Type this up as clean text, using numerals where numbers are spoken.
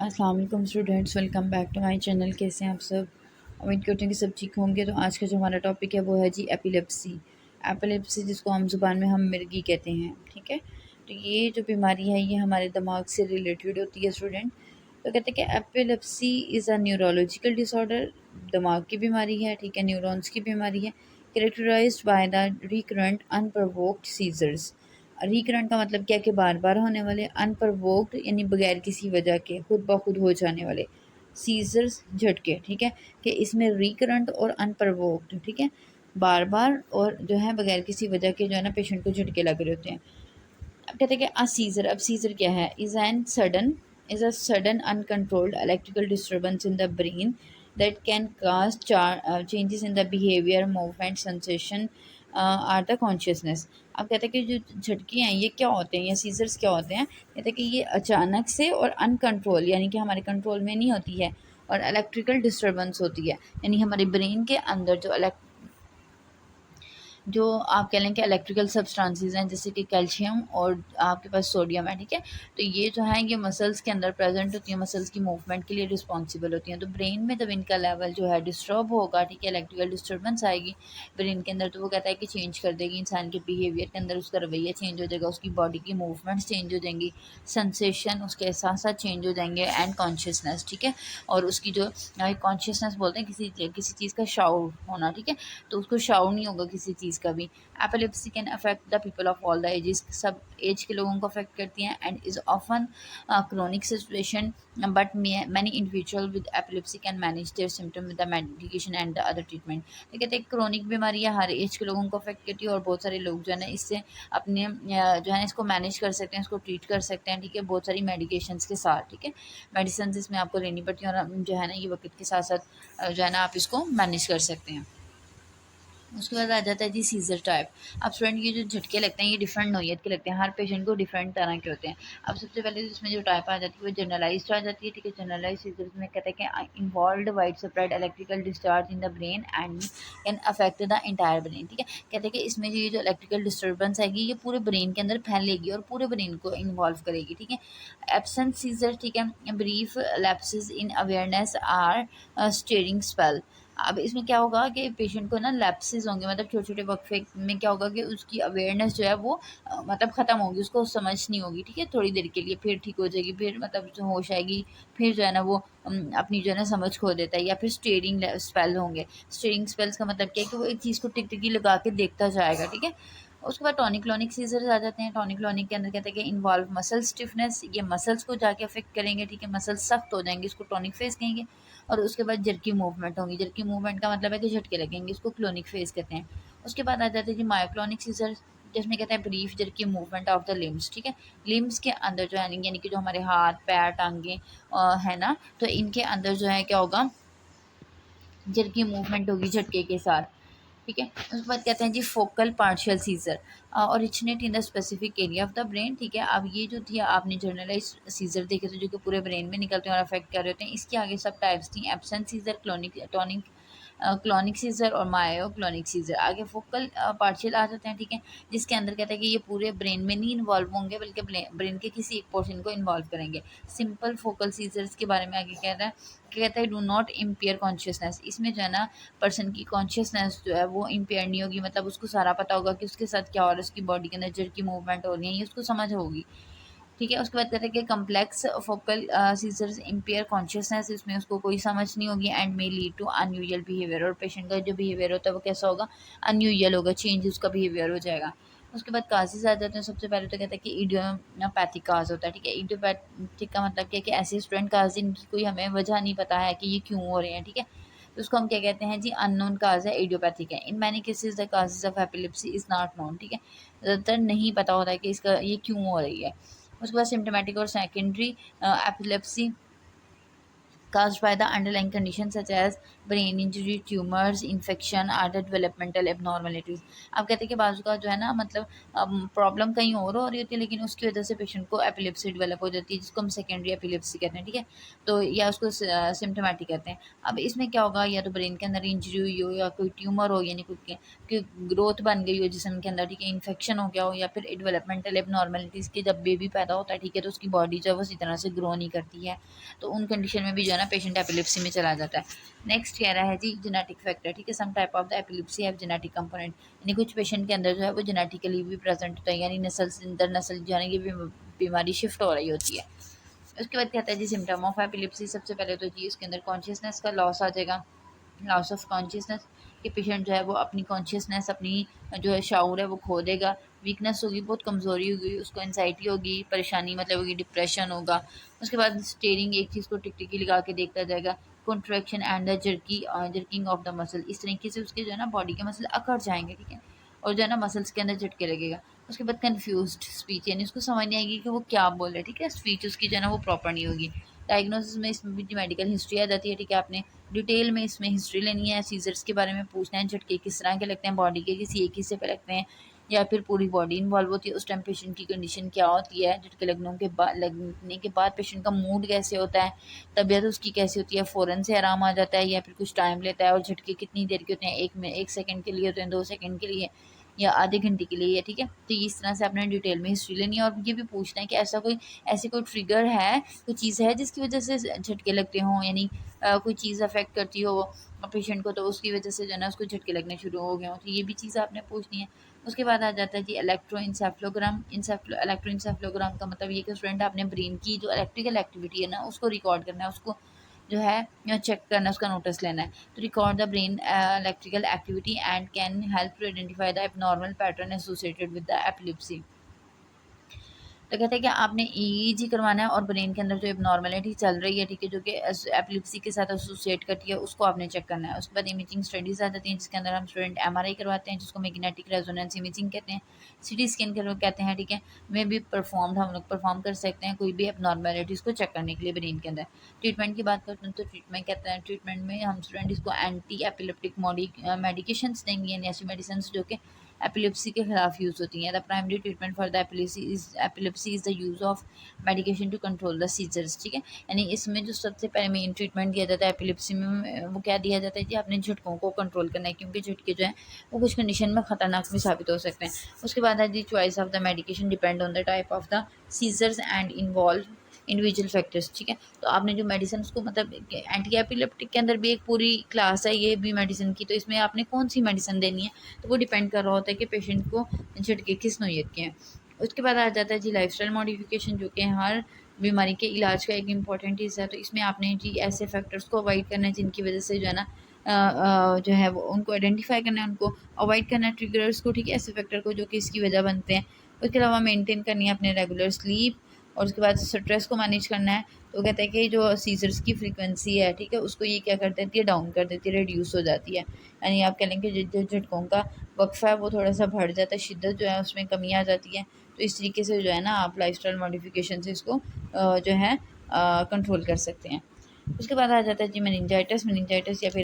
अस्सलाम वालेकुम students, welcome back to my channel. कैसे हैं आप सब? उम्मीद करते हैं कि सब ठीक होंगे। तो आज का जो हमारा टॉपिक है वो है जी एपिलेप्सी। एपिलेप्सी जिसको आम ज़ुबान में हम मिर्गी कहते हैं, ठीक है। तो ये जो बीमारी है ये हमारे दिमाग से रिलेटेड होती है स्टूडेंट। तो कहते हैं कि epilepsy is a neurological disorder, दिमाग की बीमारी है, ठीक है, न्यूरॉन्स की बीमारी है, characterized by the recurrent unprovoked seizures. Recurrent का मतलब क्या कि बार बार होने वाले, अनप्रवोक्ड यानी बगैर किसी वजह के खुद ब खुद हो जाने वाले, सीजर्स झटके, ठीक है। कि इसमें रिकरेंट और अनप्रवोक्ड, ठीक है, बार बार और जो है बगैर किसी वजह के जो है ना पेशेंट को झटके लग रहे होते हैं। अब कहते हैं कि अ सीजर, अब सीजर क्या है? Is a sudden uncontrolled electrical disturbance in the brain that can cause changes in the behavior, movement, sensation or the consciousness। अब कहते हैं कि जो झटके हैं ये क्या होते हैं, या सीजर्स क्या होते हैं? कहते हैं कि ये अचानक से और अनकंट्रोल यानी कि हमारे कंट्रोल में नहीं होती है, और इलेक्ट्रिकल डिस्टर्बेंस होती है, यानी हमारे ब्रेन के अंदर जो आप कह लें कि इलेक्ट्रिकल सब्सटेंसेस हैं, जैसे कि कैल्शियम और आपके पास सोडियम है, ठीक है। तो ये जो है ये मसल्स के अंदर प्रेजेंट होती हैं, मसल्स की मूवमेंट के लिए रिस्पॉन्सिबल होती हैं। तो ब्रेन में जब इनका लेवल जो है डिस्टर्ब होगा, ठीक है, इलेक्ट्रिकल डिस्टर्बेंस आएगी ब्रेन के अंदर, तो वो कहता है कि चेंज कर देगी इंसान के बिहेवियर के अंदर, उसका रवैया चेंज हो जाएगा, उसकी बॉडी की मूवमेंट्स चेंज हो जाएंगी, सेंसेशन उसके साथ साथ चेंज हो जाएंगे, एंड कॉन्शियसनेस, ठीक है। और उसकी जो कॉन्शियसनेस बोलते हैं किसी चीज़ का शाउर होना, ठीक है, तो उसको शाउर नहीं होगा किसी चीज़ का भी। Epilepsy can affect the people of all the ages, सब एज के लोगों को अफेक्ट करती हैं, and is often chronic situation, but many individual with epilepsy can manage their symptom with the medication and the other treatment. तो कहते हैं chronic बीमारी है, हर एज के लोगों को अफेक्ट करती है, और बहुत सारे लोग जो है ना इससे अपने जो है इसको मैनेज कर सकते हैं, इसको ट्रीट कर सकते हैं, ठीक है, बहुत सारी मेडिकेशंस के साथ, ठीक है। मेडिसिन इसमें आपको लेनी पड़ती है, और जो है ना ये वक्त के साथ साथ जो है ना आप इसको मैनेज कर सकते हैं। उसके बाद आ जाता है जी सीजर टाइप। अब स्टूडेंट ये जो झटके लगते हैं ये डिफरेंट नोयत के लगते हैं, हर पेशेंट को डिफरेंट तरह के होते हैं। अब सबसे पहले तो इसमें जो टाइप आ जाती है वो जनरलाइज्ड आ जाती है, ठीक है। जनरलाइज सीजर में कहते हैं कि involve wide spread electrical discharge in the brain and can affect the entire brain, ठीक है। कहते हैं कि इसमें ये जो इलेक्ट्रिकल डिस्टर्बेंस आएगी ये पूरे ब्रेन के अंदर फैलेगी और पूरे ब्रेन को इन्वॉल्व करेगी, ठीक है। एब्सेंट सीजर, ठीक है, brief lapses in awareness or staring spell. अब इसमें क्या होगा कि पेशेंट को ना लैप्सेस होंगे, मतलब छोटे छोटे वक्फे में क्या होगा कि उसकी अवेयरनेस जो है वो मतलब ख़त्म होगी, उसको समझ नहीं होगी, ठीक है, थोड़ी देर के लिए, फिर ठीक हो जाएगी, फिर मतलब जो होश आएगी, फिर जो है ना वो अपनी जो है ना समझ खो देता है। या फिर स्टेरिंग स्पेल होंगे। स्टेरिंग स्पेल्स का मतलब क्या है कि वो एक चीज़ को टिक टिकी लगा के देखता जाएगा, ठीक है। उसके बाद टॉनिक क्लॉनिक सीजर्स आ जाते हैं। टॉनिक क्लॉनिक के अंदर कहते हैं कि इन्वॉल्व मसल स्टिफनेस, ये मसल्स को जाके अफेक्ट करेंगे, ठीक है, मसल्स सख्त हो जाएंगे, इसको टॉनिक फेज कहेंगे। और उसके बाद जर्की मूवमेंट होंगी, जर्की मूवमेंट का मतलब है कि झटके लगेंगे, इसको क्लोनिक फेज कहते हैं। उसके बाद आ जाते हैं जी मायोक्लोनिक सीजर्स, जिसमें कहते हैं brief jerky movement of the limbs, ठीक है। लिम्स के अंदर जो है यानी कि जो हमारे हाथ पैर टांगे है ना, तो इनके अंदर जो है क्या होगा, जर्की मूवमेंट होगी झटके के साथ, ठीक है। उसके बाद कहते हैं जी focal partial seizure originate in the specific area of the brain, ठीक है। अब ये जो थी आपने जनरलाइज सीजर देखे थे जो कि पूरे ब्रेन में निकलते हैं और अफेक्ट कर रहे होते हैं, इसके आगे सब टाइप्स थी, absent seizure, clonic tonic clonic seizure और मायो क्लॉनिक सीजर। आगे फोकल पार्शियल आ जाते हैं, ठीक है, जिसके अंदर कहता है कि ये पूरे ब्रेन में नहीं इन्वॉल्व होंगे बल्कि ब्रेन के किसी एक पोर्शन को इन्वॉल्व करेंगे। सिंपल फोकल सीजर्स के बारे में आगे कह रहा है, कहता है डू नॉट इम्पेयर कॉन्शियसनेस, इसमें जो है ना पर्सन की कॉन्शियसनेस जो है वो इम्पेयर नहीं होगी, मतलब उसको सारा पता होगा कि उसके साथ क्या हो रहा है, उसकी बॉडी के अंदर जड़ की मूवमेंट हो रही है, ये उसको समझ होगी, ठीक है। उसके बाद कहते हैं कि complex focal seizures impair consciousness, इसमें उसको कोई समझ नहीं होगी, and may lead to unusual behaviour, और पेशेंट का जो बिहेवियर होता है वो कैसा होगा, अनयूजुअल होगा, चेंज उसका बिहेवियर हो जाएगा। उसके बाद काजेज आ जाते हैं। सबसे पहले तो कहते हैं कि इडियोपैथिक काज होता है, ठीक है। इडियोपैथिक का मतलब क्या है कि ऐसे स्टूडेंट काज जिनकी कोई हमें वजह नहीं पता है कि ये क्यों हो रहे हैं, ठीक है, तो उसको हम क्या कहते हैं जी, अननोन काज है, इडियोपैथिक है। In many cases the causes of epilepsy is not known, ठीक है, ज़्यादातर नहीं पता होता है कि इसका ये क्यों हो रही है। उसके बाद सिम्टोमेटिक और secondary epilepsy caused by the underlying conditions such as brain injury, tumours, infection, or the developmental abnormalities. आप कहते हैं कि बाजू का जो है ना मतलब प्रॉब्लम कहीं और हो रही होती है, लेकिन उसकी वजह से पेशेंट को एपिलेप्सी डेवलप हो जाती है, जिसको हम सेकेंडरी एपिलेप्सी कहते हैं, ठीक है। तो या उसको सिम्टोमेटिक कहते हैं। अब इसमें क्या होगा, या तो ब्रेन के अंदर इंजरी हुई हो, या कोई ट्यूमर हो, यानी कोई ग्रोथ बन गई हो जिस्म के अंदर, ठीक है, इन्फेक्शन हो गया हो, या फिर डेवलपमेंटल एबनॉर्मलिटीज़ के जब बेबी पैदा होता है, ठीक है, तो उसकी बॉडी जो है वो इसी तरह से ग्रो नहीं करती है, तो उन कंडीशन में भी जो है ना पेशेंट एपिलेप्सी में चला जाता है। नेक्स्ट कह रहा है जी जेनेटिक फैक्टर, ठीक है, some type of the epilepsy have genetic component, यानी कुछ पेशेंट के अंदर जो है वो जेनेटिकली भी प्रेजेंट होता है, यानी नस्ल से दर नस्ल जो है ये बीमारी शिफ्ट हो रही होती है। उसके बाद कहता है जी सिम्टम ऑफ एपिलेप्सी, सबसे पहले तो जी उसके अंदर कॉन्शियसनेस का लॉस आ जाएगा, लॉस ऑफ कॉन्शियसनेस, कि पेशेंट जो है वो अपनी कॉन्शियसनेस, अपनी जो है शाऊर है वो खो देगा, वीकनेस होगी, बहुत कमज़ोरी होगी, उसको एनजाइटी होगी, परेशानी मतलब होगी, डिप्रेशन होगा। उसके बाद स्टेरिंग, एक चीज़ को टिकटिकी लगा के देखता जाएगा, contraction and the jerking of the muscle, इस तरीके से उसके जो है ना बॉडी के मसल अकड़ जाएंगे, ठीक है, और जो है ना मसल्स के अंदर झटके लगेगा। उसके बाद कन्फ्यूज्ड स्पीच, यानी उसको समझ नहीं आएगी कि वो क्या बोल रहे हैं, ठीक है, स्पीच उसकी जो है ना वो प्रॉपर नहीं होगी। डायग्नोसिस में इसमें भी मेडिकल हिस्ट्री आ जाती है, ठीक है, आपने डिटेल में इसमें हिस्ट्री लेनी है, सीजर्स के बारे में पूछना है, झटके किस तरह के लगते हैं, बॉडी के किसी एक हिस्से पे लगते हैं या फिर पूरी बॉडी इन्वॉल्व होती है, उस टाइम पेशेंट की कंडीशन क्या होती है, झटके लगने के बाद पेशेंट का मूड कैसे होता है, तबीयत उसकी कैसी होती है, फ़ौरन से आराम आ जाता है या फिर कुछ टाइम लेता है, और झटके कितनी देर के होते हैं, एक सेकंड के लिए होते हैं, 2 सेकंड के लिए, या आधे घंटे के लिए, ठीक है। तो इस तरह से आपने डिटेल में हिस्ट्री लेनी है, और ये भी पूछना है कि ऐसी कोई ट्रिगर है, कोई चीज़ है जिसकी वजह से झटके लगते हों, यानी कोई चीज़ अफेक्ट करती हो पेशेंट को, तो उसकी वजह से जो है ना उसको झटके लगने शुरू हो गए हों, तो ये भी चीज़ आपने पूछनी है। उसके बाद आ जाता है जी इलेक्ट्रोइंसेफ्लोग्राम। इलेक्ट्रोइंसेफ्लोग्राम का मतलब ये कि स्टूडेंट आपने ब्रेन की जो इलेक्ट्रिकल एक्टिविटी है ना उसको रिकॉर्ड करना है, उसको जो है चेक करना है, उसका नोटिस लेना है। तो record the brain electrical activity and can help to identify the abnormal pattern associated with the epilepsy. तो कहते हैं कि आपने ईईजी करवाना है, और ब्रेन के अंदर जो एबनॉर्मलिटी चल रही है, ठीक है, जो कि एपिलेप्सी के साथ एसोसिएट करती है, उसको आपने चेक करना है। उसके बाद इमेजिंग स्टडीज़ आ जाती हैं, जिसके अंदर हम स्टूडेंट एमआरआई करवाते हैं, जिसको मैग्नेटिक रेजोनेंस इमेजिंग कहते हैं, सीटी स्कैन कहते हैं, ठीक है, में भी हम लोग परफॉर्म कर सकते हैं कोई भी एबनॉर्मलिटीज़ को चेक करने के लिए ब्रेन के अंदर। ट्रीटमेंट की बात करते हैं तो ट्रीटमेंट कहते हैं, ट्रीटमेंट में हम स्टूडेंट इसको एंटी एपिलेप्टिक मेडिकेशंस देंगे, यानी ऐसी मेडिसिन जो कि एपिलेप्सी के खिलाफ यूज़ होती हैं। The primary treatment for the epilepsy is the use of medication to control the seizures, ठीक है, यानी इसमें जो सबसे पहले मेन ट्रीटमेंट दिया जाता है एपिलेप्सी में, वो क्या दिया जाता है कि आपने झटकों को कंट्रोल करना है, क्योंकि झटके जो है वो कुछ कंडीशन में ख़तरनाक भी साबित हो सकते हैं। उसके बाद है the choice of the medication depend on the type of the seizures and involve individual factors, ठीक है। तो आपने जो मेडिसिन उसको मतलब एंटी एपिलेप्टिक के अंदर भी एक पूरी क्लास है ये भी मेडिसिन की, तो इसमें आपने कौन सी मेडिसिन देनी है, तो वो डिपेंड कर रहा होता है कि पेशेंट को झटके किस नोयत के हैं। उसके बाद आ जाता है जी लाइफस्टाइल मॉडिफिकेशन, जो कि हर बीमारी के इलाज का एक इम्पॉर्टेंट हिस्सा है। तो इसमें आपने जी ऐसे फैक्टर्स को अवॉइड करना है जिनकी वजह से जो है ना जो है वो उनको आइडेंटिफाई करना है, उनको अवॉइड करना है, ट्रिगर्स को, ठीक है, ऐसे फैक्टर को जो कि इसकी वजह बनते हैं। उसके अलावा मेंटेन करनी है अपने रेगुलर स्लीप, और उसके बाद स्ट्रेस को मैनेज करना है। तो कहते हैं कि जो सीजर्स की फ्रीक्वेंसी है, ठीक है, उसको ये क्या कर देती है, डाउन कर देती है, रिड्यूस हो जाती है, यानी आप कह लें कि जो झटकों का वक्फा है वो थोड़ा सा बढ़ जाता है, शिद्दत जो है उसमें कमी आ जाती है। तो इस तरीके से जो है ना आप लाइफस्टाइल मॉडिफिकेशन से इसको जो है कंट्रोल कर सकते हैं। उसके बाद आ जाता है जी मेनिंजाइटिस या फिर